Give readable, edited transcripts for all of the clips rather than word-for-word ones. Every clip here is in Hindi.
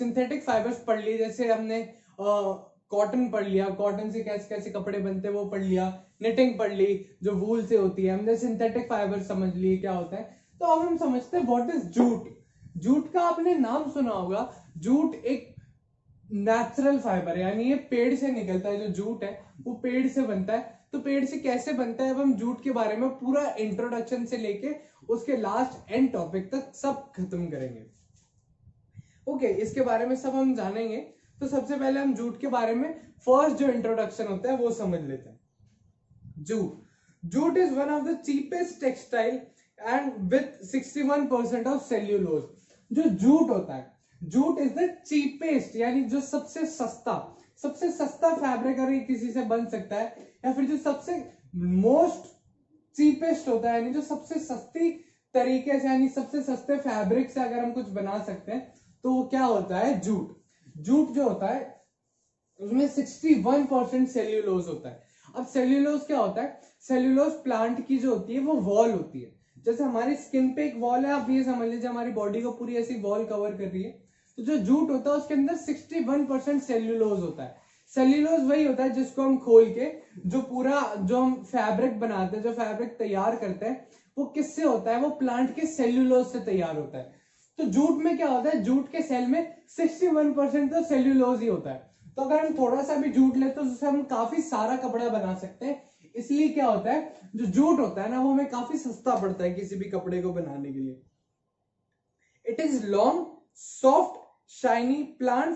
सिंथेटिक फाइबर्स पढ़ ली, जैसे हमने कॉटन पढ़ लिया, कॉटन से कैसे कैसे कपड़े बनते हैं वो पढ़ लिया, निटिंग पढ़ ली जो वूल से होती है, हमने सिंथेटिक फाइबर समझ ली क्या होता है। तो अब हम समझते हैं व्हाट इज जूट। जूट का आपने नाम सुना होगा। जूट एक नेचुरल फाइबर है, यानी ये पेड़ से निकलता है। जो जूट है वो पेड़ से बनता है। तो पेड़ से कैसे बनता है, अब हम जूट के बारे में पूरा इंट्रोडक्शन से लेके उसके लास्ट एंड टॉपिक तक सब खत्म करेंगे। ओके, इसके बारे में सब हम जानेंगे। तो सबसे पहले हम जूट के बारे में फर्स्ट जो इंट्रोडक्शन होता है वो समझ लेते हैं। Jute is one of the cheapest textile and with 61% of cellulose. जो जूट होता है, जूट इज द चीपेस्ट, यानी जो सबसे सस्ता फैब्रिक अगर किसी से बन सकता है, या फिर जो सबसे मोस्ट चीपेस्ट होता है, यानी जो सबसे सस्ती तरीके से, यानी सबसे सस्ते फैब्रिक से अगर हम कुछ बना सकते हैं तो वो क्या होता है, जूट। जूट जो होता है उसमें 61% सेल्यूलोज होता है। अब सेल्यूलोज क्या होता है, सेल्यूलोज प्लांट की जो होती है वो वॉल होती है। जैसे हमारी स्किन पे एक वॉल है, आप ये समझ लीजिए हमारी बॉडी को पूरी ऐसी वॉल कवर कर रही है। तो जो जूट होता है उसके अंदर 61% सेल्यूलोज होता है। सेल्यूलोज वही होता है जिसको हम खोल के जो हम फैब्रिक बनाते हैं, जो फैब्रिक तैयार करते हैं, वो किससे होता है, वो प्लांट के सेल्यूलोज से तैयार होता है। तो जूट में क्या होता है, जूट के सेल में 61% तो सेल्यूलोज ही होता है। तो अगर हम थोड़ा सा भी जूट लेते तो उससे हम काफी सारा कपड़ा बना सकते हैं। इसलिए क्या होता है, जो जूट होता है ना वो हमें काफी सस्ता पड़ता है किसी भी कपड़े को बनाने के लिए। It is long, soft, shiny plant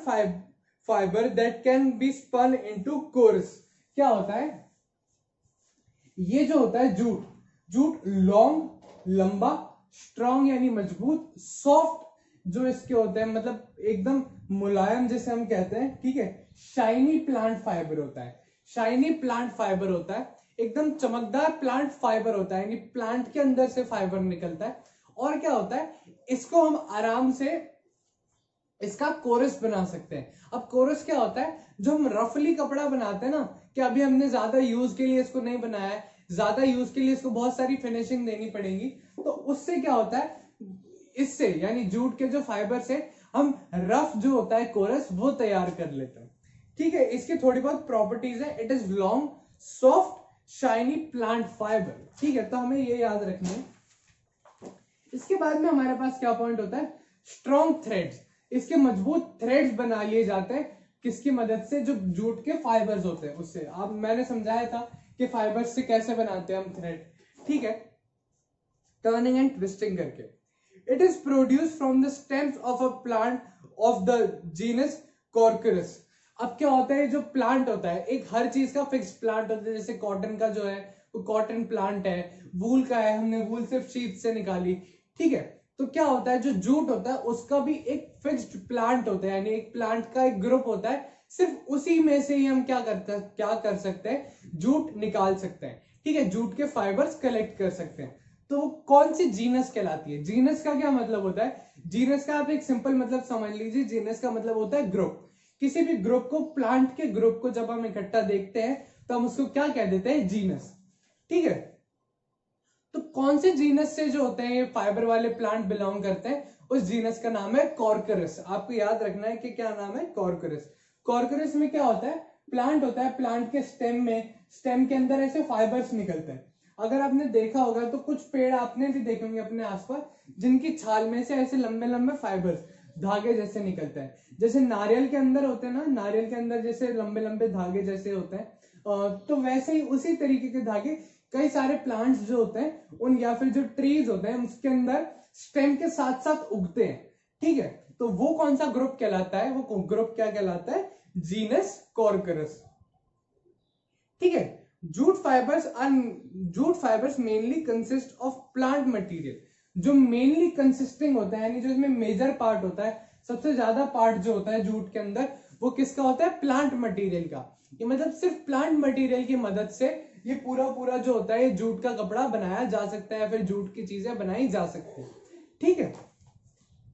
fibre that can be spun into coarse. क्या होता है, ये जो होता है जूट लॉन्ग, लंबा, स्ट्रॉन्ग यानी मजबूत, सॉफ्ट जो इसके होते हैं मतलब एकदम मुलायम जैसे हम कहते हैं, ठीक है। शाइनी प्लांट फाइबर होता है, शाइनी प्लांट फाइबर होता है, एकदम चमकदार प्लांट फाइबर होता है, यानी प्लांट के अंदर से फाइबर निकलता है। और क्या होता है, इसको हम आराम से इसका कोरस बना सकते हैं। अब कोरस क्या होता है, जो हम रफली कपड़ा बनाते हैं ना, कि अभी हमने ज्यादा यूज के लिए इसको नहीं बनाया है, ज्यादा यूज के लिए इसको बहुत सारी फिनिशिंग देनी पड़ेगी, तो उससे क्या होता है, इससे यानी जूट के जो फाइबर से हम रफ जो होता है कोरस वो तैयार कर लेते हैं, ठीक है। इसकी थोड़ी बहुत प्रॉपर्टीज है। It is long, soft, shiny plant fibre, ठीक है। तो हमें ये याद रखना है। इसके बाद में हमारे पास क्या पॉइंट होता है, स्ट्रॉन्ग थ्रेड्स। इसके मजबूत थ्रेड्स बना लिए जाते हैं, किसकी मदद से, जो जूट के फाइबर्स होते हैं उससे। अब मैंने समझाया था कि फाइबर्स से कैसे बनाते हैं हम थ्रेड, ठीक है, टर्निंग एंड ट्विस्टिंग करके। It is produce from the stems of a plant of the genus Corchorus. अब क्या होता है, जो प्लांट होता है, एक हर चीज का फिक्स प्लांट होता है। जैसे कॉटन का जो है वो कॉटन प्लांट है, वूल का है, हमने वूल सिर्फ शीप से निकाली, ठीक है। तो क्या होता है, जो जूट होता है उसका भी एक फिक्स्ड प्लांट होता है, यानी एक प्लांट का एक ग्रुप होता है। सिर्फ उसी में से ही हम क्या कर सकते हैं, जूट निकाल सकते हैं, ठीक है, जूट के फाइबर्स कलेक्ट कर सकते हैं। तो कौन सी जीनस कहलाती है, जीनस का क्या मतलब होता है, जीनस का आप एक सिंपल मतलब समझ लीजिए, जीनस का मतलब होता है ग्रुप। किसी भी ग्रुप को, प्लांट के ग्रुप को जब हम इकट्ठा देखते हैं तो हम उसको क्या कह देते हैं, जीनस, ठीक है। तो कौन से जीनस से जो होते हैं ये फाइबर वाले प्लांट बिलोंग करते हैं, उस जीनस का नाम है कॉर्कोरस। आपको याद रखना है कि क्या नाम है, कॉर्कोरस। कॉर्कोरस में क्या होता है, प्लांट होता है, प्लांट के स्टेम के अंदर ऐसे फाइबर्स निकलते हैं। अगर आपने देखा होगा तो कुछ पेड़ आपने भी देखे होंगे अपने आसपास, जिनकी छाल में से ऐसे लंबे लंबे फाइबर्स, धागे जैसे निकलते हैं। जैसे नारियल के अंदर होते हैं ना, नारियल के अंदर जैसे लंबे लंबे धागे जैसे होते हैं, तो वैसे ही उसी तरीके के धागे कई सारे प्लांट्स जो होते हैं उन, या फिर जो ट्रीज होते हैं उसके अंदर स्टेम के साथ साथ उगते हैं, ठीक है। तो वो कौन सा ग्रुप कहलाता है, वो ग्रुप क्या कहलाता है, जीनस कॉर्कोरस, ठीक है। Jute fibres mainly consist of plant material. जो मेनली कंसिस्टिंग होता है, यानी जो इसमें मेजर पार्ट होता है, सबसे ज्यादा पार्ट जो होता है जूट के अंदर, वो किसका होता है, प्लांट मटेरियल का। ये मतलब सिर्फ प्लांट मटेरियल की मदद से ये पूरा जो होता है जूट का कपड़ा बनाया जा सकता है, फिर जूट की चीजें बनाई जा सकती है, ठीक है।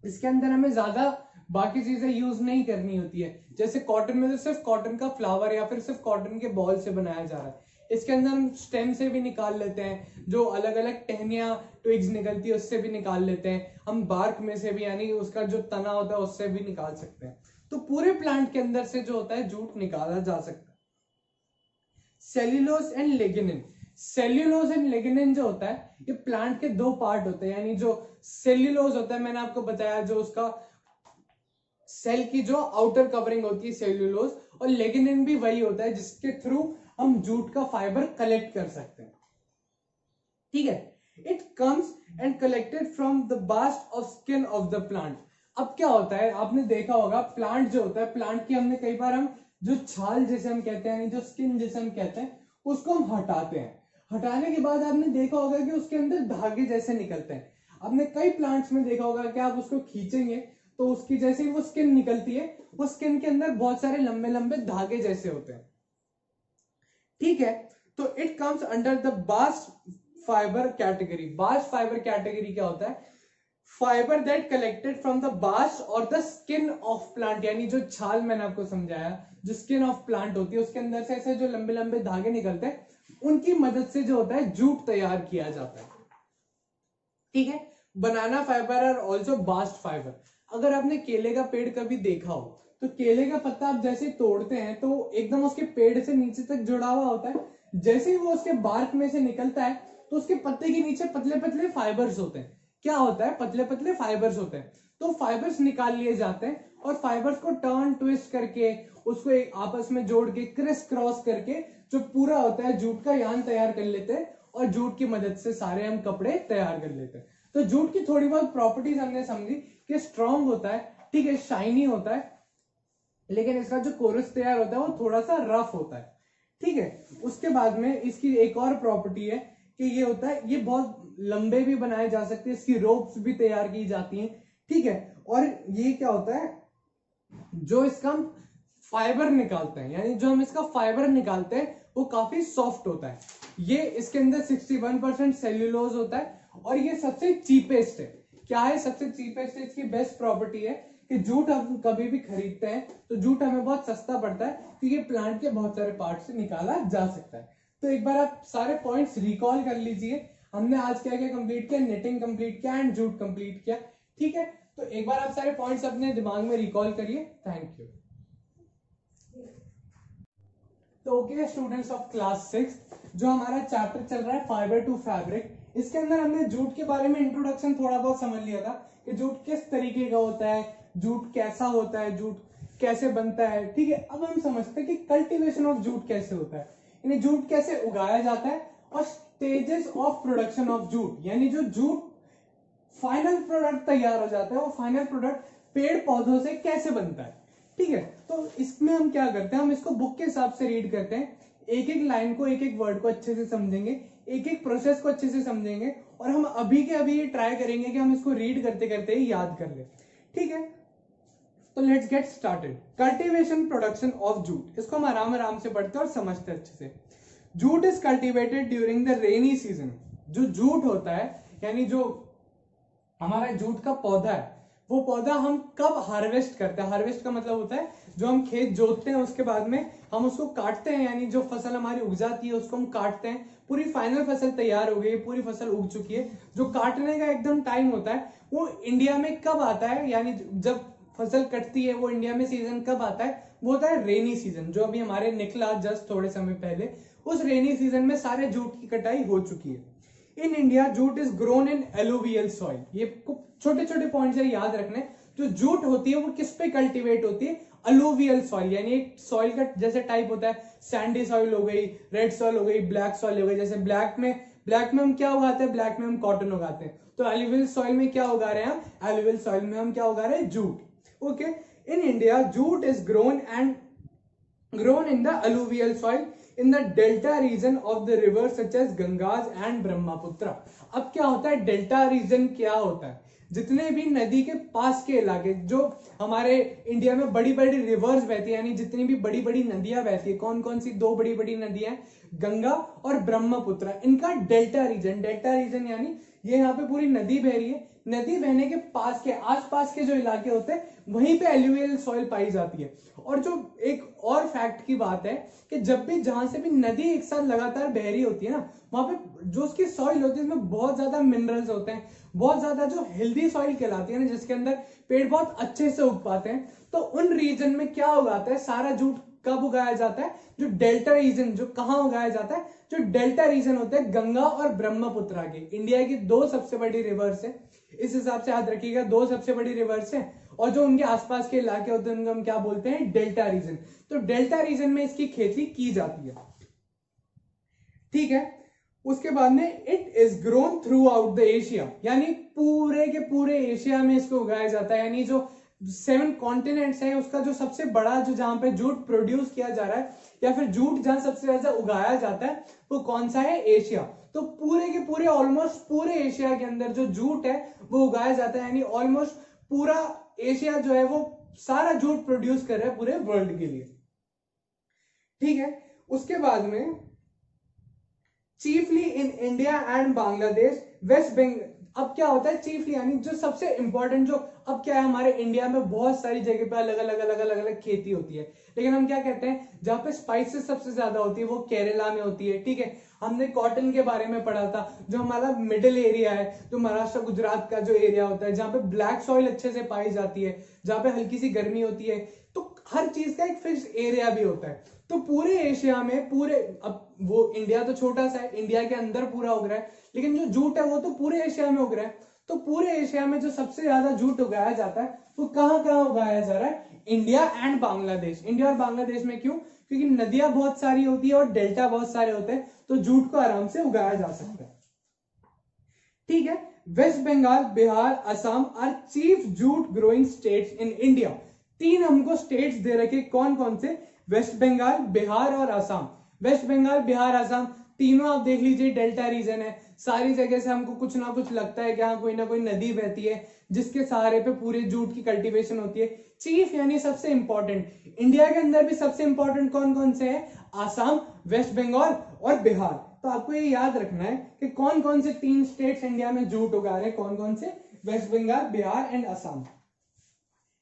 इसके अंदर हमें ज्यादा बाकी चीजें यूज नहीं करनी होती है। जैसे कॉटन में तो सिर्फ कॉटन का फ्लावर या फिर सिर्फ कॉटन के बॉल से बनाया जा रहा है, इसके अंदर हम स्टेम से भी निकाल लेते हैं, जो अलग अलग टहनियां ट्विग्स निकलती है उससे भी निकाल लेते हैं, हम बार्क में से भी यानी उसका जो तना होता है उससे भी निकाल सकते हैं। तो पूरे प्लांट के अंदर से जो होता है जूट निकाला जा सकता है। Cellulose and lignin, cellulose and lignin जो होता है ये प्लांट के दो पार्ट होते हैं, यानी जो सेल्यूलोज होता है मैंने आपको बताया जो उसका सेल की जो आउटर कवरिंग होती है सेल्यूलोज, और लिग्निन भी वही होता है जिसके थ्रू हम जूट का फाइबर कलेक्ट कर सकते हैं। ठीक है, it comes and collected from the bast of skin of the plant. अब क्या होता है, आपने देखा होगा प्लांट जो होता है, प्लांट की हमने कई बार हम जो छाल जैसे हम कहते हैं, जो स्किन जैसे हम कहते हैं, उसको हम हटाते हैं। हटाने के बाद आपने देखा होगा कि उसके अंदर धागे जैसे निकलते हैं। आपने कई प्लांट्स में देखा होगा कि आप उसको खींचेंगे तो उसकी जैसे ही वो स्किन निकलती है, वो स्किन के अंदर बहुत सारे लंबे लंबे धागे जैसे होते हैं। ठीक है, तो it comes under the bast fibre category. Bast fibre category क्या होता है, fibre that collected from the bast और द स्किन ऑफ प्लांट, यानी जो छाल मैंने आपको समझाया, जो स्किन ऑफ प्लांट होती है उसके अंदर से ऐसे जो लंबे लंबे धागे निकलते हैं, उनकी मदद से जो होता है जूट तैयार किया जाता है। ठीक है, बनाना फाइबर और ऑल्सो बास्ट फाइबर। अगर आपने केले का पेड़ कभी देखा हो तो केले का पत्ता आप जैसे तोड़ते हैं तो एकदम उसके पेड़ से नीचे तक जुड़ा हुआ होता है, जैसे ही वो उसके बार्क में से निकलता है तो उसके पत्ते के नीचे पतले पतले फाइबर्स होते हैं। क्या होता है, पतले पतले फाइबर्स होते हैं। तो फाइबर्स निकाल लिए जाते हैं और फाइबर्स को टर्न ट्विस्ट करके उसको एक आपस में जोड़ के क्रिस क्रॉस करके जो पूरा होता है जूट का यान तैयार कर लेते हैं, और जूट की मदद से सारे हम कपड़े तैयार कर लेते हैं। तो जूट की थोड़ी बहुत प्रॉपर्टीज हमने समझी कि स्ट्रांग होता है, ठीक है, शाइनी होता है, लेकिन इसका जो कोरस तैयार होता है वो थोड़ा सा रफ होता है। ठीक है, उसके बाद में इसकी एक और प्रॉपर्टी है कि ये होता है, ये बहुत लंबे भी बनाए जा सकते हैं, इसकी रोप्स भी तैयार की जाती हैं। ठीक है, और ये क्या होता है, जो इसका हम फाइबर निकालते हैं, यानी जो हम इसका फाइबर निकालते हैं वो काफी सॉफ्ट होता है। ये इसके अंदर 61% सेल्यूलोज होता है और ये सबसे चीपेस्ट है। क्या है, सबसे चीपेस्ट है, इसकी बेस्ट प्रॉपर्टी है कि जूट हम कभी भी खरीदते हैं तो जूट हमें बहुत सस्ता पड़ता है क्योंकि प्लांट के बहुत सारे पार्ट से निकाला जा सकता है। तो एक बार आप सारे पॉइंट्स रिकॉल कर लीजिए, हमने आज क्या क्या कंप्लीट किया, नेटिंग कंप्लीट किया एंड जूट कंप्लीट किया। ठीक है, तो एक बार आप सारे पॉइंट्स अपने दिमाग में रिकॉल करिए। Thank you. तो ओके स्टूडेंट्स ऑफ क्लास 6, जो हमारा चैप्टर चल रहा है फाइबर टू फैब्रिक, इसके अंदर हमने जूट के बारे में इंट्रोडक्शन थोड़ा बहुत समझ लिया था कि जूट किस तरीके का होता है, जूट कैसा होता है, जूट कैसे बनता है। ठीक है, अब हम समझते हैं कि कल्टीवेशन ऑफ जूट कैसे होता है, यानी जूट कैसे उगाया जाता है, और stages of production of jute, यानी जो जूट फाइनल प्रोडक्ट तैयार हो जाता है वो फाइनल प्रोडक्ट पेड़ पौधों से कैसे बनता है। ठीक है, तो इसमें हम क्या करते हैं, हम इसको बुक के हिसाब से रीड करते हैं, एक एक लाइन को, एक एक वर्ड को अच्छे से समझेंगे, एक एक प्रोसेस को अच्छे से समझेंगे, और हम अभी के अभी ये ट्राई करेंगे कि हम इसको रीड करते करते ही याद कर ले। ठीक है, तो let's get started. Cultivation production of jute, इसको हम आराम आराम से पढ़ते हैं और समझते हैं अच्छे से। Jute is cultivated during the rainy season. जो जूट होता है, यानी जो हमारा जूट का पौधा है, वो पौधा हम कब हार्वेस्ट करते हैं, हार्वेस्ट का मतलब होता है जो हम खेत जोतते हैं उसके बाद में हम उसको काटते हैं, यानी जो फसल हमारी उग जाती है उसको हम काटते हैं, पूरी फाइनल फसल तैयार हो गई, पूरी फसल उग चुकी है, जो काटने का एकदम टाइम होता है वो इंडिया में कब आता है, यानी जब फसल कटती है वो इंडिया में सीजन कब आता है, वो होता है रेनी सीजन, जो अभी हमारे निकला जस्ट थोड़े समय पहले। उस रेनी सीजन में सारे जूट की कटाई हो चुकी है। In India jute is grown in alluvial soil. ये छोटे छोटे पॉइंट्स है याद रखने। जो जूट होती है वो किस पे कल्टीवेट होती है, अलुवियल सॉइल, यानी एक सॉइल का जैसे टाइप होता है, सैंडी सॉइल हो गई, रेड सॉइल हो गई, ब्लैक सॉइल हो गई। जैसे ब्लैक में हम क्या उगाते हैं, ब्लैक में हम कॉटन उगाते हैं, तो एलुवियल सॉइल में क्या उगा रहे हैं हम, एलुवियल सॉइल में हम क्या उगा रहे हैं, jute. Okay, in India jute is grown in the alluvial soil in the delta region of the rivers such as Gangas and Brahmaputra। अब क्या होता है, डेल्टा रीजन क्या होता है, जितने भी नदी के पास के इलाके, जो हमारे इंडिया में बड़ी बड़ी रिवर्स बहती है, यानी जितनी भी बड़ी बड़ी नदियां बहती है, कौन कौन सी दो बड़ी बड़ी नदियां, गंगा और ब्रह्मपुत्र, इनका डेल्टा रीजन यानी ये यहाँ पे पूरी नदी बह रही है, नदी बहने के पास के आसपास के जो इलाके होते हैं वहीं पे एल्यूवियल सॉइल पाई जाती है। और जो एक और फैक्ट की बात है कि जब भी जहां से भी नदी एक साथ लगातार बह रही होती है ना, वहां पे जो उसकी सॉइल होती है उसमें बहुत ज्यादा मिनरल्स होते हैं, बहुत ज्यादा जो हेल्दी सॉइल कहलाती है ना, जिसके अंदर पेड़ बहुत अच्छे से उग पाते हैं। तो उन रीजन में क्या उगाता है सारा जूट, कब उगाया जाता है? जो डेल्टा रीजन, जो कहां उगाया जाता है? जो डेल्टा रीजन होते हैं गंगा और ब्रह्मपुत्रा के, इंडिया की दो सबसे बड़ी रिवर्स है, इस हिसाब से याद रखिएगा, दो सबसे बड़ी रिवर्स है, और जो उनके आसपास के इलाके होते हैं उनको हम क्या बोलते हैं? Delta region. तो डेल्टा रीजन में इसकी खेती की जाती है, ठीक है। उसके बाद में it is grown through out the Asia, यानी पूरे के पूरे एशिया में इसको उगाया जाता है। यानी जो 7 कॉन्टिनेंट्स है उसका जो सबसे बड़ा जो जहां पे जूट प्रोड्यूस किया जा रहा है या फिर जूट जहां सबसे ज्यादा उगाया जाता है वो कौन सा है? एशिया। तो पूरे के पूरे ऑलमोस्ट पूरे एशिया के अंदर जो जूट है वो उगाया जाता है, यानी ऑलमोस्ट पूरा एशिया जो है वो सारा जूट प्रोड्यूस कर रहा है पूरे वर्ल्ड के लिए, ठीक है। उसके बाद में chiefly in India and Bangladesh, West Bengal. अब क्या होता है चीफली, यानी जो सबसे इंपॉर्टेंट, जो अब क्या है हमारे इंडिया में बहुत सारी जगह पे अलग अलग खेती होती है, लेकिन हम क्या कहते हैं जहां पे स्पाइसेस सबसे ज्यादा होती है वो केरला में होती है, ठीक है। हमने कॉटन के बारे में पढ़ा था, जो हमारा मिडिल एरिया है, जो महाराष्ट्र गुजरात का जो एरिया होता है जहां पे ब्लैक सॉइल अच्छे से पाई जाती है, जहां पे हल्की सी गर्मी होती है, तो हर चीज का एक फिक्स एरिया भी होता है। तो पूरे एशिया में पूरे, अब वो इंडिया तो छोटा सा है, इंडिया के अंदर पूरा उग रहा है, लेकिन जो जूट है वो तो पूरे एशिया में उग रहा है। तो पूरे एशिया में जो सबसे ज्यादा जूट उगाया जाता है वो कहां कहां उगाया जा रहा है? India and Bangladesh. इंडिया और बांग्लादेश में क्यों? क्योंकि नदियां बहुत सारी होती है और डेल्टा बहुत सारे होते हैं, तो जूट को आराम से उगाया जा सकता है, ठीक है। West Bengal, Bihar, Assam are chief jute growing states in India. 3 हमको स्टेट्स दे रखे, कौन कौन से? वेस्ट बंगाल, बिहार और असम। वेस्ट बंगाल, बिहार, असम तीनों आप देख लीजिए डेल्टा रीजन है, सारी जगह से हमको कुछ ना कुछ लगता है कि हाँ कोई ना कोई नदी बहती है जिसके सहारे पे पूरे जूट की कल्टीवेशन होती है। चीफ यानी सबसे इंपॉर्टेंट, इंडिया के अंदर भी सबसे इंपॉर्टेंट कौन कौन से हैं? असम, वेस्ट बंगाल और बिहार। तो आपको ये याद रखना है कि कौन कौन से 3 स्टेट्स इंडिया में जूट उगा रहे हैं, कौन कौन से? वेस्ट बंगाल, बिहार एंड असम।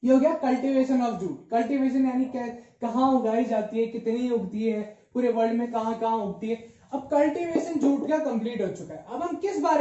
ये हो गया कल्टीवेशन ऑफ जूट। कल्टीवेशन यानी कहाँ उगाई जाती है, कितनी उगती है, पूरे वर्ल्ड में कहाँ कहाँ उगती है। अब कल्टीवेशन जूट का कंप्लीट हो चुका है। अब हम किस बारे